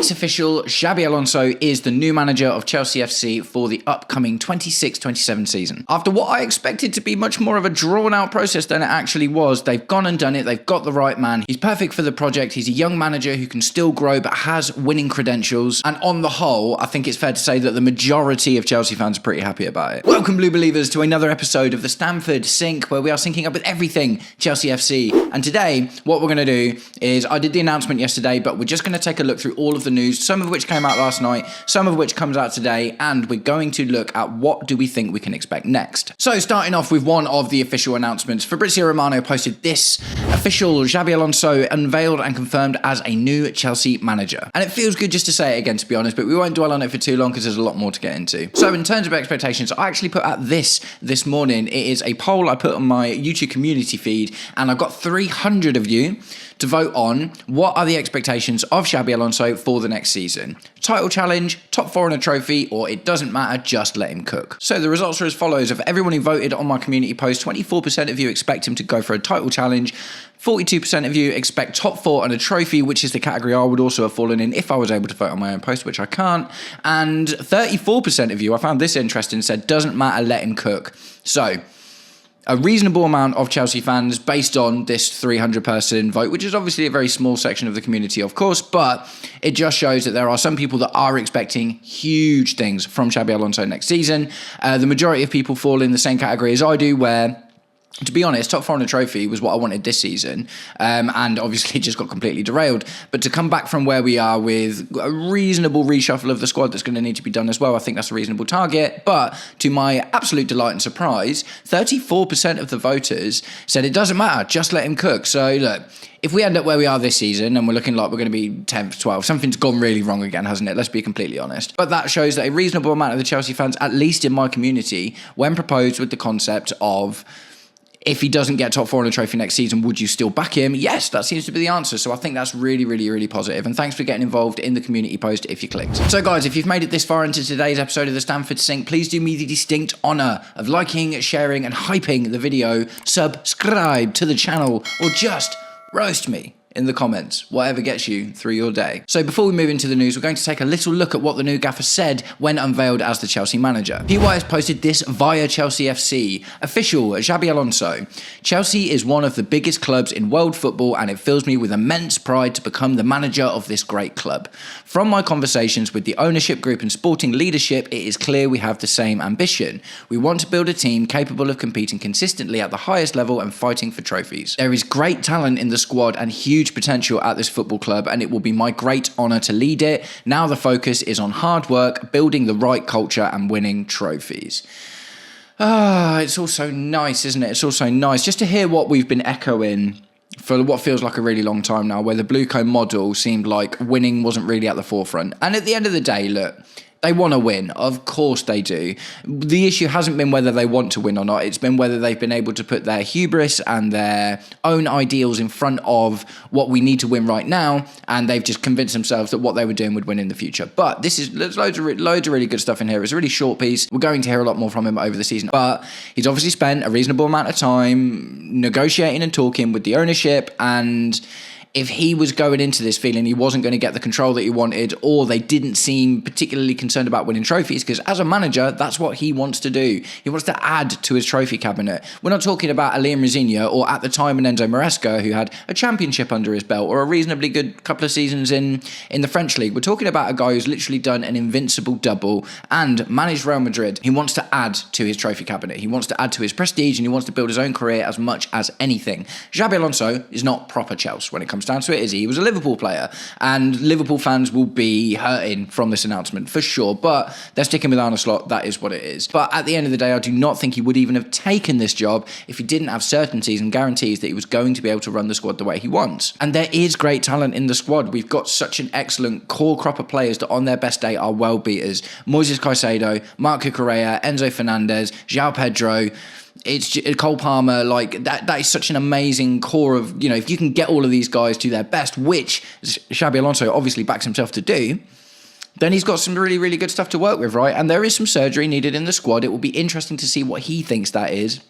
It's official, Xabi Alonso is the new manager of Chelsea FC for the upcoming 26-27 season. After what I expected to be much more of a drawn-out process than it actually was, they've gone and done it, they've got the right man. He's perfect for the project, he's a young manager who can still grow but has winning credentials, and on the whole, I think it's fair to say that the majority of Chelsea fans are pretty happy about it. Welcome, Blue Believers, to another episode of the Stamford Sync, where we are syncing up with everything Chelsea FC. And today, what we're going to do is, I did the announcement yesterday, but we're just going to take a look through all of the news, some of which came out last night, some of which comes out today, and we're going to look at what do we think we can expect next. So starting off with one of the official announcements, Fabrizio Romano posted this: official, Xabi Alonso unveiled and confirmed as a new Chelsea manager. And it feels good just to say it again, to be honest, but we won't dwell on it for too long because there's a lot more to get into. So in terms of expectations, I actually put out this morning. It is a poll I put on my YouTube community feed, and I've got 300 of you to vote on what are the expectations of Xabi Alonso for the next season. Title challenge, top four in a trophy, or it doesn't matter, just let him cook. So the results are as follows. Of everyone who voted on my community post, 24% of you expect him to go for a title challenge, 42% of you expect top four and a trophy, which is the category I would also have fallen in if I was able to vote on my own post, which I can't. And 34% of you, I found this interesting, said doesn't matter, let him cook. So a reasonable amount of Chelsea fans based on this 300-person vote, which is obviously a very small section of the community, of course, but it just shows that there are some people that are expecting huge things from Xabi Alonso next season. The majority of people fall in the same category as I do, where, to be honest, top four and a trophy was what I wanted this season, and obviously just got completely derailed. But to come back from where we are with a reasonable reshuffle of the squad that's going to need to be done as well, I think that's a reasonable target. But to my absolute delight and surprise, 34% of the voters said it doesn't matter, just let him cook. So look, if we end up where we are this season and we're looking like we're going to be 10th, 12th, something's gone really wrong again, hasn't it? Let's be completely honest. But that shows that a reasonable amount of the Chelsea fans, at least in my community, when proposed with the concept of, if he doesn't get top four in a trophy next season, would you still back him? Yes, that seems to be the answer. So I think that's really, really, really positive. And thanks for getting involved in the community post if you clicked. So guys, if you've made it this far into today's episode of the Stamford Sync, please do me the distinct honour of liking, sharing and hyping the video, subscribe to the channel, or just roast me in the comments, whatever gets you through your day. So before we move into the news, we're going to take a little look at what the new gaffer said when unveiled as the Chelsea manager. PY has posted this via Chelsea FC. Official, Xabi Alonso. Chelsea is one of the biggest clubs in world football, and it fills me with immense pride to become the manager of this great club. From my conversations with the ownership group and sporting leadership, it is clear we have the same ambition. We want to build a team capable of competing consistently at the highest level and fighting for trophies. There is great talent in the squad and huge potential at this football club, and it will be my great honour to lead it. Now the focus is on hard work, building the right culture and winning trophies. It's all so nice, isn't it? It's all so nice just to hear what we've been echoing for what feels like a really long time now, where the Blueco model seemed like winning wasn't really at the forefront. And at the end of the day, look, they want to win. Of course they do. The issue hasn't been whether they want to win or not. It's been whether they've been able to put their hubris and their own ideals in front of what we need to win right now, and they've just convinced themselves that what they were doing would win in the future. But there's loads of really good stuff in here. It's a really short piece. We're going to hear a lot more from him over the season. But he's obviously spent a reasonable amount of time negotiating and talking with the ownership, and if he was going into this feeling he wasn't going to get the control that he wanted, or they didn't seem particularly concerned about winning trophies, because as a manager, that's what he wants to do. He wants to add to his trophy cabinet. We're not talking about Liam Rosenior or, at the time, an Enzo Maresca who had a championship under his belt or a reasonably good couple of seasons in the French league. We're talking about a guy who's literally done an invincible double and managed Real Madrid. He wants to add to his trophy cabinet. He wants to add to his prestige, and he wants to build his own career as much as anything. Xabi Alonso is not proper Chelsea when it comes down to it, is he? He was a Liverpool player, and Liverpool fans will be hurting from this announcement for sure, but they're sticking with Arne Slot. That is what it is. But at the end of the day, I do not think he would even have taken this job if he didn't have certainties and guarantees that he was going to be able to run the squad the way he wants. And there is great talent in the squad. We've got such an excellent core crop of players that on their best day are well beaters. Moises Caicedo, Marco Correa, Enzo Fernandez, João Pedro, it's Cole Palmer. Like that is such an amazing core of, you know, if you can get all of these guys to their best, which Xabi Alonso obviously backs himself to do, then he's got some really, really good stuff to work with, right? And there is some surgery needed in the squad. It will be interesting to see what he thinks that is.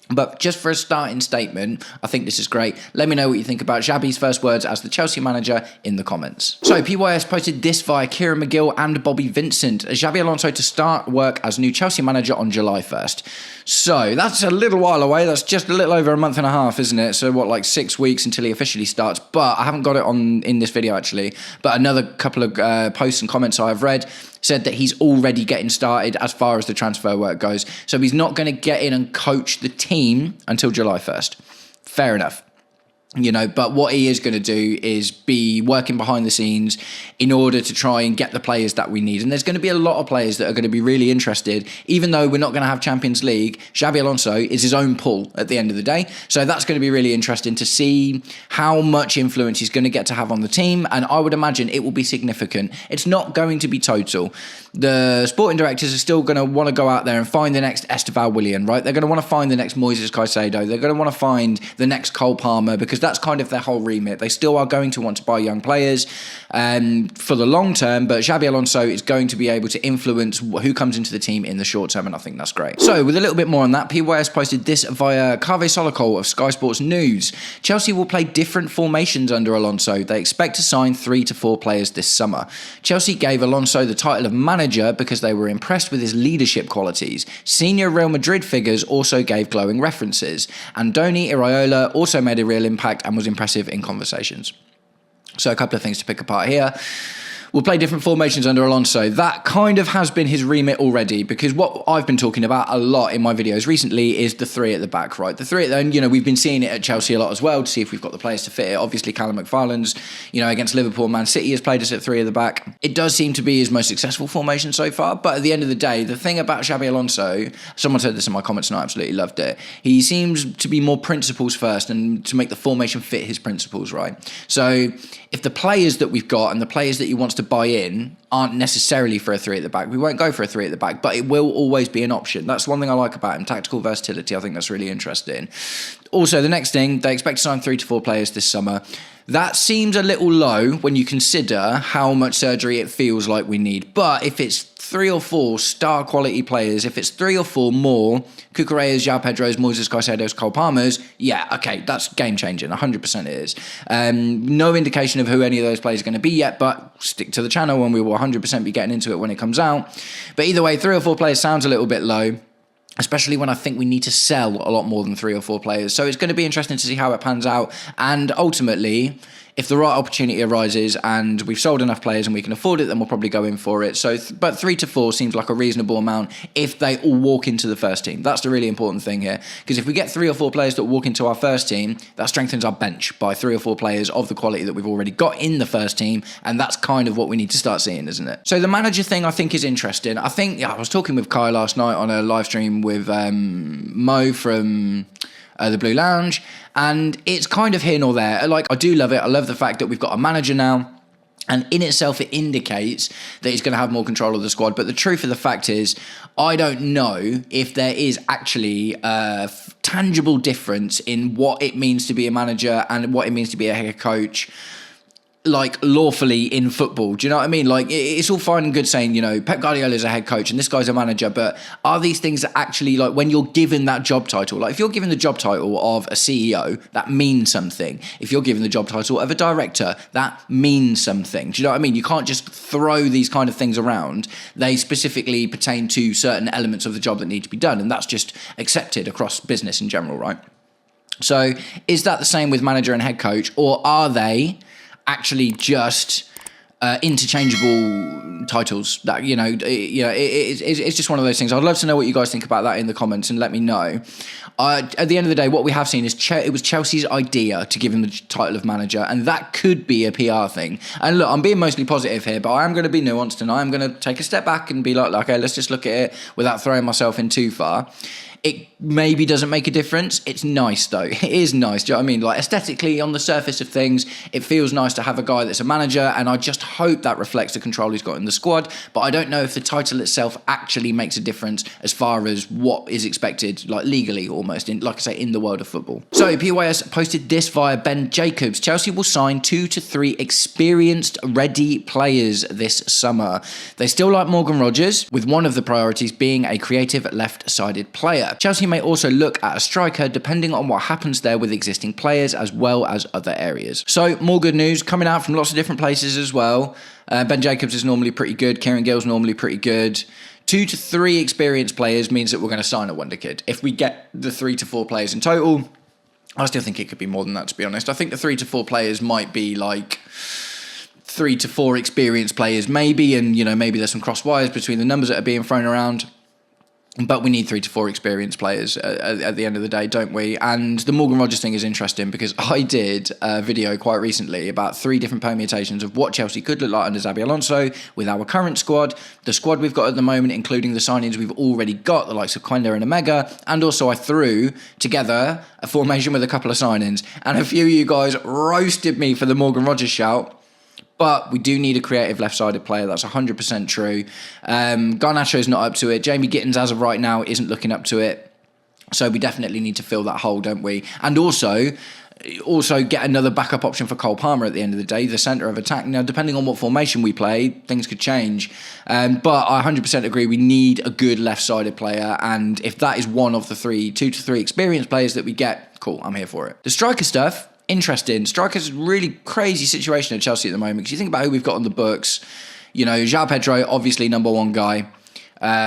But just for a starting statement, I think this is great. Let me know what you think about Xabi's first words as the Chelsea manager in the comments. So PYS posted this via Kieran McGill and Bobby Vincent. Xabi Alonso to start work as new Chelsea manager on July 1st. So that's a little while away. That's just a little over a month and a half, isn't it? So what, like 6 weeks until he officially starts? But I haven't got it on in this video actually. But another couple of posts and comments I've read said that he's already getting started as far as the transfer work goes. So he's not going to get in and coach the team until July 1st. Fair enough. You know, but what he is going to do is be working behind the scenes in order to try and get the players that we need. And there's going to be a lot of players that are going to be really interested, even though we're not going to have Champions League. Xabi Alonso is his own pull at the end of the day. So that's going to be really interesting to see how much influence he's going to get to have on the team. And I would imagine it will be significant. It's not going to be total. The sporting directors are still going to want to go out there and find the next Esteval Willian, right? They're going to want to find the next Moises Caicedo. They're going to want to find the next Cole Palmer, because that's kind of their whole remit. They still are going to want to buy young players for the long term, but Xabi Alonso is going to be able to influence who comes into the team in the short term, and I think that's great. So with a little bit more on that, PYS posted this via Kave Solokol of Sky Sports News. Chelsea will play different formations under Alonso. They expect to sign 3 to 4 players this summer. Chelsea gave Alonso the title of manager because they were impressed with his leadership qualities. Senior Real Madrid figures also gave glowing references. Andoni Iraola also made a real impact and was impressive in conversations. So a couple of things to pick apart here. We'll play different formations under Alonso. That kind of has been his remit already, because what I've been talking about a lot in my videos recently is the 3 at the back, right? The 3 at the end, you know, we've been seeing it at Chelsea a lot as well to see if we've got the players to fit it. Obviously, Callum McFarlane's, you know, against Liverpool, Man City has played us at 3 at the back. It does seem to be his most successful formation so far, but at the end of the day, the thing about Xabi Alonso, someone said this in my comments and I absolutely loved it, he seems to be more principles first and to make the formation fit his principles, right? So if the players that we've got and the players that he wants to buy in aren't necessarily for a 3 at the back, we won't go for a 3 at the back, but it will always be an option. That's one thing I like about him, tactical versatility. I think that's really interesting. Also, the next thing, they expect to sign 3 to 4 players this summer. That seems a little low when you consider how much surgery it feels like we need. But if it's 3 or 4 star quality players, if it's 3 or 4 more, Cucurella's, João Pedro's, Moises Caicedo's, Cole Palmer's, yeah, okay, that's game changing, 100% it is. No indication of who any of those players are going to be yet, but stick to the channel and we will 100% be getting into it when it comes out. But either way, 3 or 4 players sounds a little bit low, especially when I think we need to sell a lot more than 3 or 4 players. So it's going to be interesting to see how it pans out. And ultimately, if the right opportunity arises and we've sold enough players and we can afford it, then we'll probably go in for it. So, but 3 to 4 seems like a reasonable amount if they all walk into the first team. That's the really important thing here. Because if we get 3 or 4 players that walk into our first team, that strengthens our bench by 3 or 4 players of the quality that we've already got in the first team. And that's kind of what we need to start seeing, isn't it? So the manager thing I think is interesting. I think, I was talking with Kai last night on a live stream with Mo from the Blue Lounge, and it's kind of here nor there. Like, I do love it. I love the fact that we've got a manager now, and in itself it indicates that he's going to have more control of the squad. But the truth of the fact is, I don't know if there is actually a tangible difference in what it means to be a manager and what it means to be a head coach, like, lawfully in football. Do you know what I mean? Like, it's all fine and good saying, you know, Pep Guardiola is a head coach and this guy's a manager, but are these things actually, like, when you're given that job title, like if you're given the job title of a CEO, that means something. If you're given the job title of a director, that means something. Do you know what I mean? You can't just throw these kind of things around. They specifically pertain to certain elements of the job that need to be done, and that's just accepted across business in general, right? So is that the same with manager and head coach, or are they actually just interchangeable titles? That, you know, it's just one of those things. I'd love to know what you guys think about that in the comments and let me know. At the end of the day, what we have seen is it was Chelsea's idea to give him the title of manager, and that could be a PR thing. And look, I'm being mostly positive here, but I am going to be nuanced and I am going to take a step back and be like, okay, let's just look at it without throwing myself in too far. It maybe doesn't make a difference. It's nice, though. It is nice. Do you know what I mean? Like, aesthetically, on the surface of things, it feels nice to have a guy that's a manager, and I just hope that reflects the control he's got in the squad. But I don't know if the title itself actually makes a difference as far as what is expected, like, legally almost, in, like I say, in the world of football. So, PYS posted this via Ben Jacobs. Chelsea will sign 2 to 3 experienced, ready players this summer. They still like Morgan Rogers, with one of the priorities being a creative left-sided player. player. Chelsea may also look at a striker depending on what happens there with existing players as well as other areas. So more good news coming out from lots of different places as well. Ben Jacobs is normally pretty good. Kieran Gill's normally pretty good. 2 to 3 experienced players means that we're going to sign a wonder kid. If we get the 3 to 4 players in total, I still think it could be more than that, to be honest. I think the 3 to 4 players might be like 3 to 4 experienced players maybe, and maybe there's some cross wires between the numbers that are being thrown around. But we need 3 to 4 experienced players at the end of the day, don't we? And the Morgan Rogers thing is interesting because I did a video quite recently about 3 different permutations of what Chelsea could look like under Xabi Alonso with our current squad, the squad we've got at the moment, including the signings we've already got, the likes of Quenda and Omega, and also I threw together a formation with a couple of signings. And a few of you guys roasted me for the Morgan Rogers shout. But we do need a creative left-sided player. That's 100% true. Garnacho's not up to it. Jamie Gittins, as of right now, isn't looking up to it. So we definitely need to fill that hole, don't we? And also get another backup option for Cole Palmer at the end of the day, the centre of attack. Now, depending on what formation we play, things could change. But I 100% agree we need a good left-sided player. And if that is one of the 2 to 3 experienced players that we get, cool, I'm here for it. The striker stuff, interesting. Strikers, really crazy situation at Chelsea at the moment because you think about who we've got on the books. João Pedro, obviously number 1 guy.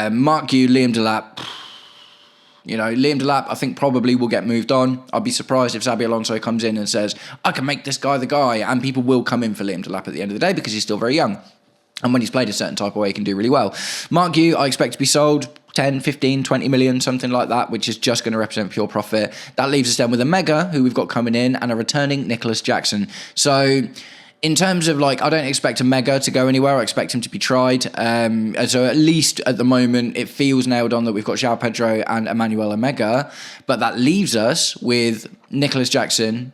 Mark Gu, Liam Delap. Liam Delap, I think probably will get moved on. I'd be surprised if Xabi Alonso comes in and says, I can make this guy the guy. And people will come in for Liam Delap at the end of the day because he's still very young. And when he's played a certain type of way, he can do really well. Mark Gu, I expect to be sold 10, 15, 20 million, something like that, which is just going to represent pure profit. That leaves us then with a Mega, who we've got coming in, and a returning Nicholas Jackson. So in terms of I don't expect a Mega to go anywhere. I expect him to be tried. So at least at the moment, it feels nailed on that we've got João Pedro and Emmanuel Omega. But that leaves us with Nicholas Jackson,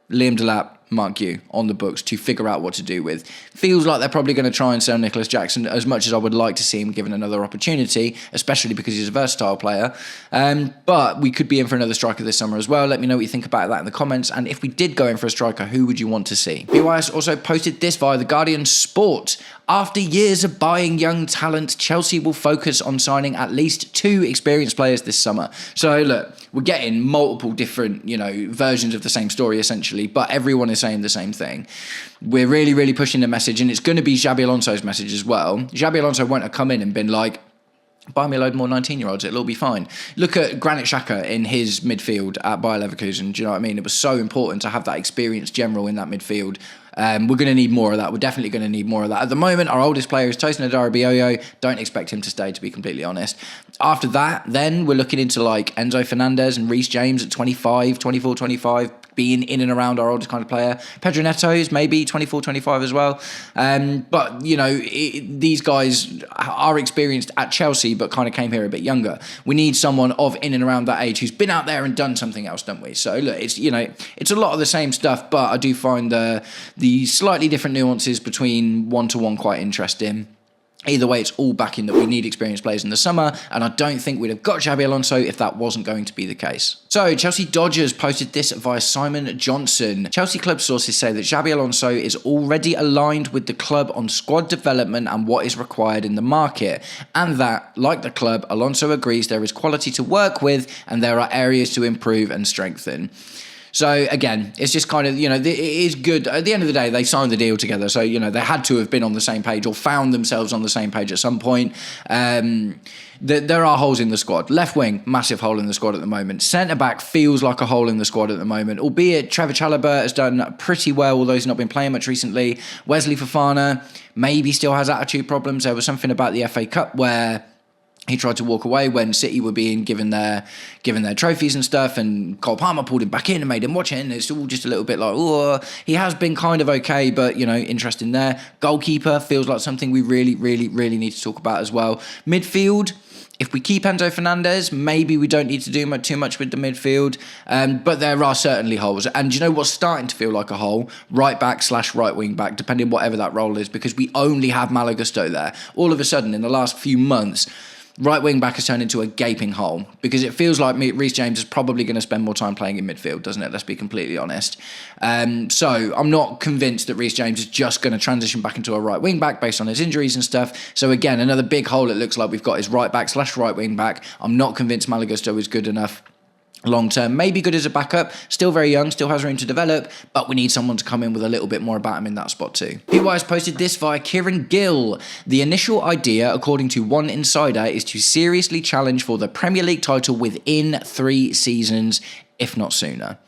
Liam Delap, Mark Gu on the books to figure out what to do with. Feels like they're probably going to try and sell Nicholas Jackson, as much as I would like to see him given another opportunity, especially because he's a versatile player. But we could be in for another striker this summer as well. Let me know what you think about that in the comments. And if we did go in for a striker, who would you want to see? BYS also posted this via the Guardian Sport. After years of buying young talent, Chelsea will focus on signing at least 2 experienced players this summer. So look, we're getting multiple different, versions of the same story essentially, but everyone is saying the same thing. We're really, really pushing the message, and it's going to be Xabi Alonso's message as well. Xabi Alonso won't have come in and been like, buy me a load more 19-year-olds, it'll all be fine. Look at Granit Xhaka in his midfield at Bayer Leverkusen. Do you know what I mean? It was so important to have that experienced general in that midfield. We're going to need more of that. We're definitely going to need more of that. At the moment, our oldest player is Tosin Adarabioyo. Don't expect him to stay, to be completely honest. After that, then we're looking into Enzo Fernandez and Reece James at 25, 24, 25, being in and around our oldest kind of player. Pedro Neto is maybe 24, 25 as well. But, these guys are experienced at Chelsea, but kind of came here a bit younger. We need someone of in and around that age who's been out there and done something else, don't we? So, look, it's a lot of the same stuff, but I do find the slightly different nuances between 1-to-1 quite interesting. Either way, it's all backing that we need experienced players in the summer, and I don't think we'd have got Xabi Alonso if that wasn't going to be the case. So, Chelsea Dodgers posted this via Simon Johnson. Chelsea club sources say that Xabi Alonso is already aligned with the club on squad development and what is required in the market, and that, like the club, Alonso agrees there is quality to work with and there are areas to improve and strengthen. So, again, it's just kind of, it is good. At the end of the day, they signed the deal together. So, they had to have been on the same page or found themselves on the same page at some point. There are holes in the squad. Left wing, massive hole in the squad at the moment. Centre-back feels like a hole in the squad at the moment, albeit Trevor Chalobah has done pretty well, although he's not been playing much recently. Wesley Fofana maybe still has attitude problems. There was something about the FA Cup where he tried to walk away when City were being given their trophies and stuff, and Cole Palmer pulled him back in and made him watch it, and it's all just a little bit like, oh, he has been kind of okay, but, interesting there. Goalkeeper feels like something we really, really, really need to talk about as well. Midfield, if we keep Enzo Fernandez, maybe we don't need to do too much with the midfield, but there are certainly holes. And you know what's starting to feel like a hole? Right back / right wing back, depending whatever that role is, because we only have Malo Gusto there. All of a sudden, in the last few months, right wing back has turned into a gaping hole, because it feels like Reece James is probably going to spend more time playing in midfield, doesn't it? Let's be completely honest. So I'm not convinced that Reece James is just going to transition back into a right wing back based on his injuries and stuff. So again, another big hole it looks like we've got is right back / right wing back. I'm not convinced Malo Gusto is good enough long term. Maybe good as a backup, still very young, still has room to develop, but we need someone to come in with a little bit more about him in that spot too. PY has posted this via Kieran Gill. The initial idea, according to one insider, is to seriously challenge for the Premier League title within 3 seasons, if not sooner.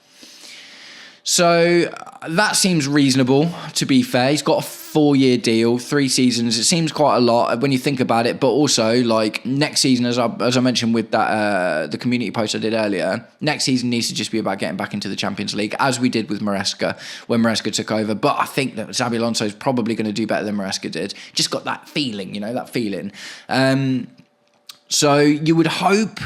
So that seems reasonable, to be fair. He's got a 4-year deal, 3 seasons. It seems quite a lot when you think about it. But also, like, next season, as I mentioned with that the community post I did earlier, next season needs to just be about getting back into the Champions League, as we did with Maresca when Maresca took over. But I think that Xabi Alonso is probably going to do better than Maresca did. Just got that feeling, that feeling. So you would hope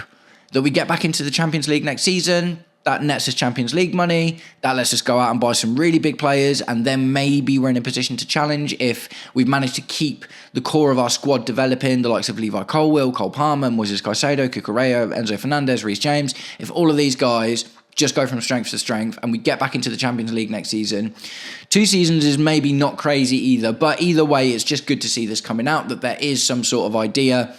that we get back into the Champions League next season. That nets us Champions League money. That lets us go out and buy some really big players. And then maybe we're in a position to challenge if we've managed to keep the core of our squad developing, the likes of Levi Colwill, Cole Palmer, Moises Caicedo, Cucurella, Enzo Fernandez, Reece James. If all of these guys just go from strength to strength and we get back into the Champions League next season, 2 seasons is maybe not crazy either. But either way, it's just good to see this coming out, that there is some sort of idea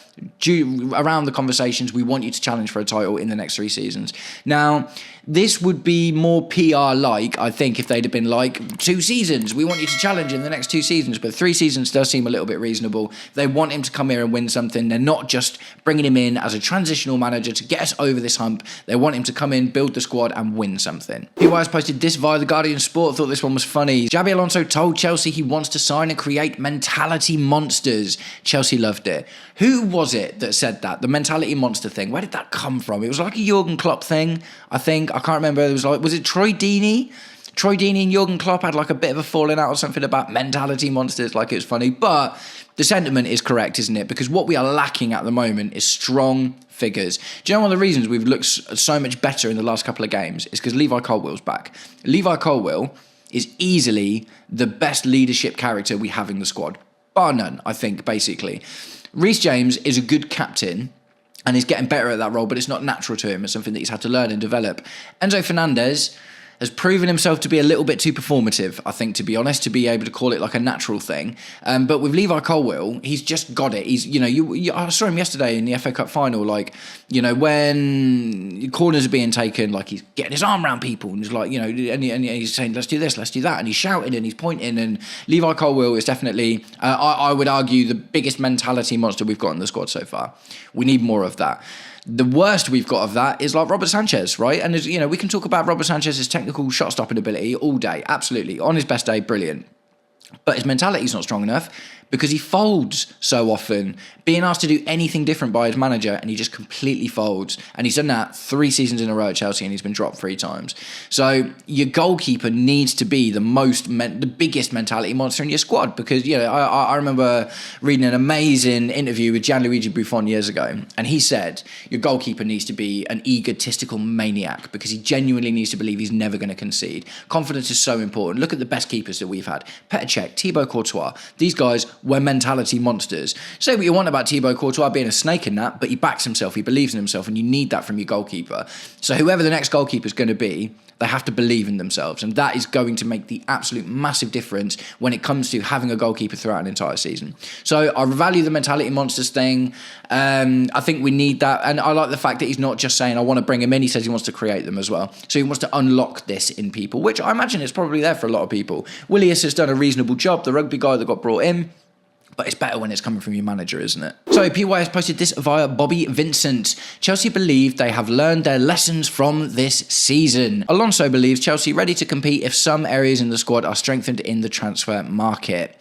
around the conversations. We want you to challenge for a title in the next 3 seasons. Now, this would be more PR-like, I think, if they'd have been like, 2 seasons, we want you to challenge in the next 2 seasons. But 3 seasons does seem a little bit reasonable. They want him to come here and win something. They're not just bringing him in as a transitional manager to get us over this hump. They want him to come in, build the squad, and win something. PY has posted this via The Guardian Sport. Thought this one was funny. Xabi Alonso told Chelsea he wants to sign and create mentality monsters. Chelsea loved it. Who was it that said that? The mentality monster thing. Where did that come from? It was like a Jurgen Klopp thing, I think. I can't remember. Was it Troy Deeney? Troy Deeney and Jurgen Klopp had like a bit of a falling out or something about mentality monsters, like it was funny. But the sentiment is correct, isn't it? Because what we are lacking at the moment is strong figures. Do you know one of the reasons we've looked so much better in the last couple of games is because Levi Colwill's back. Levi Colwill is easily the best leadership character we have in the squad. Bar none, I think, basically. Reece James is a good captain and he's getting better at that role, but it's not natural to him. It's something that he's had to learn and develop. Enzo Fernandez has proven himself to be a little bit too performative, I think, to be honest, to be able to call it like a natural thing. But with Levi Colwill, he's just got it. He's, I saw him yesterday in the FA Cup final, when corners are being taken, like he's getting his arm around people and he's like, and he's saying, let's do this, let's do that. And he's shouting and he's pointing. And Levi Colwill is definitely, I would argue, the biggest mentality monster we've got in the squad so far. We need more of that. The worst we've got of that is like Robert Sanchez, right? And we can talk about Robert Sanchez's technical shot stopping ability all day, absolutely. On his best day, brilliant. But his mentality is not strong enough because he folds so often, being asked to do anything different by his manager, and he just completely folds. And he's done that 3 seasons in a row at Chelsea, and he's been dropped 3 times. So your goalkeeper needs to be the biggest mentality monster in your squad, because I remember reading an amazing interview with Gianluigi Buffon years ago, and he said your goalkeeper needs to be an egotistical maniac because he genuinely needs to believe he's never going to concede. Confidence is so important. Look at the best keepers that we've had: Petr Cech, Thibaut Courtois. These guys were mentality monsters. Say what you want about Thibaut Courtois being a snake in that, but he backs himself, he believes in himself, and you need that from your goalkeeper. So whoever the next goalkeeper is going to be, they have to believe in themselves, and that is going to make the absolute massive difference when it comes to having a goalkeeper throughout an entire season. So I value the mentality monsters thing. I think we need that, and I like the fact that he's not just saying I want to bring him in. He says he wants to create them as well. So he wants to unlock this in people, which I imagine is probably there for a lot of people. Willius has done a reasonable job, the rugby guy that got brought in. But it's better when it's coming from your manager, isn't it? So PY has posted this via Bobby Vincent. Chelsea believe they have learned their lessons from this season. Alonso believes Chelsea ready to compete if some areas in the squad are strengthened in the transfer market.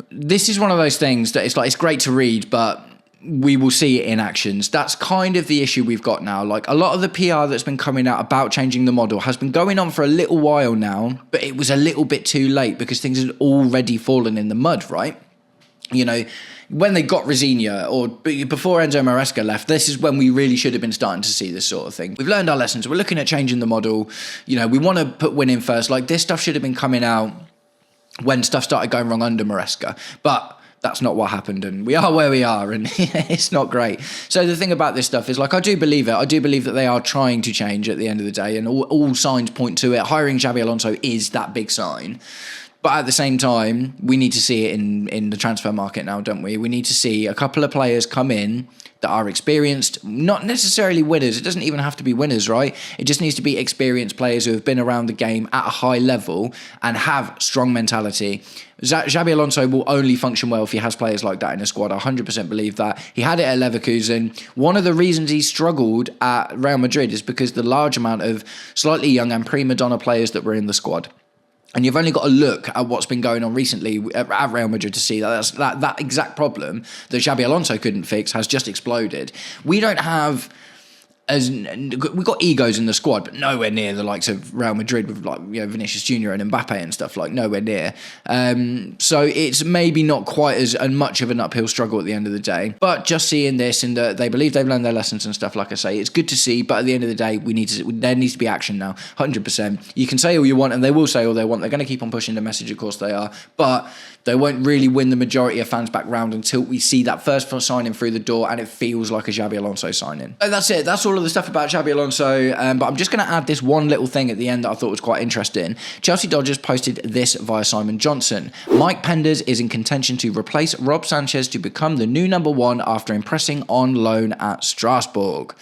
This is one of those things that it's great to read, but we will see it in actions. That's kind of the issue we've got now. Like, a lot of the PR that's been coming out about changing the model has been going on for a little while now, but it was a little bit too late because things had already fallen in the mud, right? When they got Rosinia, or before Enzo Maresca left, this is when we really should have been starting to see this sort of thing. We've learned our lessons. We're looking at changing the model. We want to put winning first. Like, this stuff should have been coming out when stuff started going wrong under Maresca. But that's not what happened, and we are where we are, and it's not great. So the thing about this stuff is, like, I do believe it. I do believe that they are trying to change at the end of the day, and all signs point to it. Hiring Xabi Alonso is that big sign. But at the same time, we need to see it in the transfer market now, don't we? We need to see a couple of players come in that are experienced, not necessarily winners. It doesn't even have to be winners, right? It just needs to be experienced players who have been around the game at a high level and have strong mentality. Xabi Alonso will only function well if he has players like that in a squad. I 100% believe that. He had it at Leverkusen. One of the reasons he struggled at Real Madrid is because the large amount of slightly young and prima donna players that were in the squad. And you've only got to look at what's been going on recently at Real Madrid to see that exact problem that Xabi Alonso couldn't fix has just exploded. We don't have... we've got egos in the squad, but nowhere near the likes of Real Madrid with, like, you know, Vinicius Jr. and Mbappe and stuff, like, nowhere near. So it's maybe not quite as much of an uphill struggle at the end of the day. But just seeing this and that they believe they've learned their lessons and stuff, like I say, it's good to see. But at the end of the day, there needs to be action now, 100%. You can say all you want, and they will say all they want. They're going to keep on pushing the message, of course they are. But they won't really win the majority of fans back round until we see that first signing through the door and it feels like a Xabi Alonso signing. And that's it. That's all of the stuff about Xabi Alonso. But I'm just going to add this one little thing at the end that I thought was quite interesting. Chelsea Dodgers posted this via Simon Johnson. Mike Penders is in contention to replace Rob Sanchez to become the new number one after impressing on loan at Strasbourg.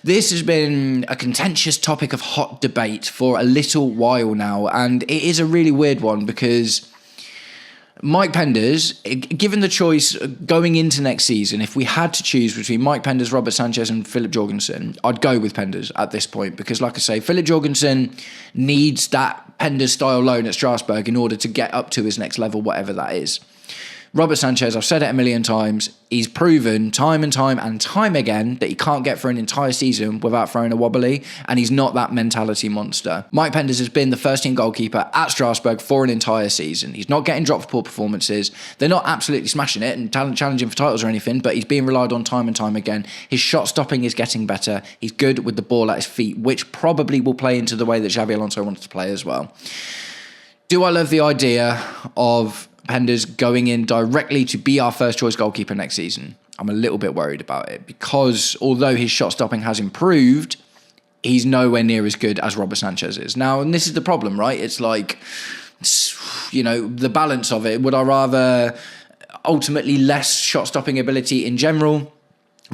This has been a contentious topic of hot debate for a little while now, and it is a really weird one because Mike Penders, given the choice going into next season, if we had to choose between Mike Penders, Robert Sanchez and Philip Jorgensen, I'd go with Penders at this point because, like I say, Philip Jorgensen needs that Penders-style loan at Strasbourg in order to get up to his next level, whatever that is. Robert Sanchez, I've said it a million times, he's proven time and time again that he can't get for an entire season without throwing a wobbly, and he's not that mentality monster. Mike Penders has been the first-team goalkeeper at Strasbourg for an entire season. He's not getting dropped for poor performances. They're not absolutely smashing it and challenging for titles or anything, but he's being relied on time and time again. His shot stopping is getting better. He's good with the ball at his feet, which probably will play into the way that Xabi Alonso wants to play as well. Do I love the idea of Penders going in directly to be our first choice goalkeeper next season? I'm a little bit worried about it because although his shot stopping has improved, he's nowhere near as good as Robert Sanchez is. Now, and this is the problem, right? It's like, you know, the balance of it. Would I rather ultimately less shot stopping ability in general,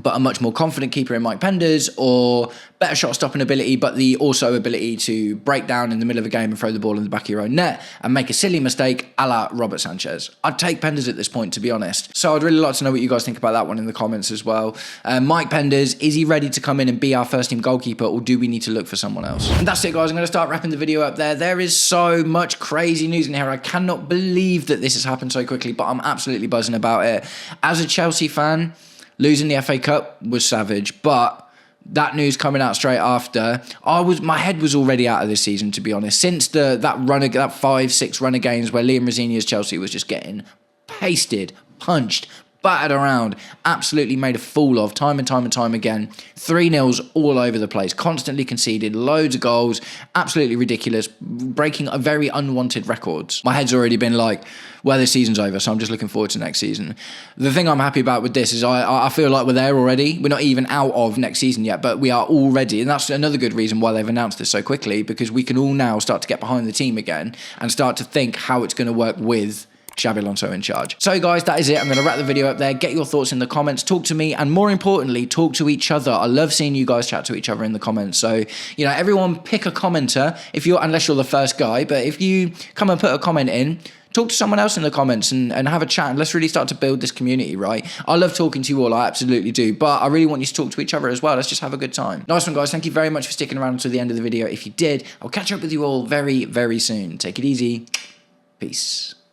but a much more confident keeper in Mike Penders, or better shot stopping ability, but the also ability to break down in the middle of a game and throw the ball in the back of your own net and make a silly mistake a la Robert Sanchez? I'd take Penders at this point, to be honest. So I'd really like to know what you guys think about that one in the comments as well. Mike Penders, is he ready to come in and be our first team goalkeeper, or do we need to look for someone else? And that's it, guys. I'm going to start wrapping the video up there. There is so much crazy news in here. I cannot believe that this has happened so quickly, but I'm absolutely buzzing about it. As a Chelsea fan, losing the FA Cup was savage, but that news coming out straight after, my head was already out of this season, to be honest. Since that 5-6 run of games where Liam Rosenior's Chelsea was just getting pasted, punched, battered around, absolutely made a fool of time and time again. 3-0s all over the place, constantly conceded, loads of goals, absolutely ridiculous, breaking a very unwanted records. My head's already been like, well, this season's over, so I'm just looking forward to next season. The thing I'm happy about with this is I feel like we're there already. We're not even out of next season yet, but we are already, and that's another good reason why they've announced this so quickly, because we can all now start to get behind the team again and start to think how it's going to work with Xabi Alonso in charge. So guys, that is it. I'm going to wrap the video up there. Get your thoughts in the comments. Talk to me, and more importantly, talk to each other. I love seeing you guys chat to each other in the comments. So, you know, everyone pick a commenter, unless you're the first guy, but if you come and put a comment in, talk to someone else in the comments and have a chat, and let's really start to build this community, right? I love talking to you all, I absolutely do, but I really want you to talk to each other as well. Let's just have a good time. Nice one, guys. Thank you very much for sticking around to the end of the video. If you did, I'll catch up with you all very, very soon. Take it easy. Peace.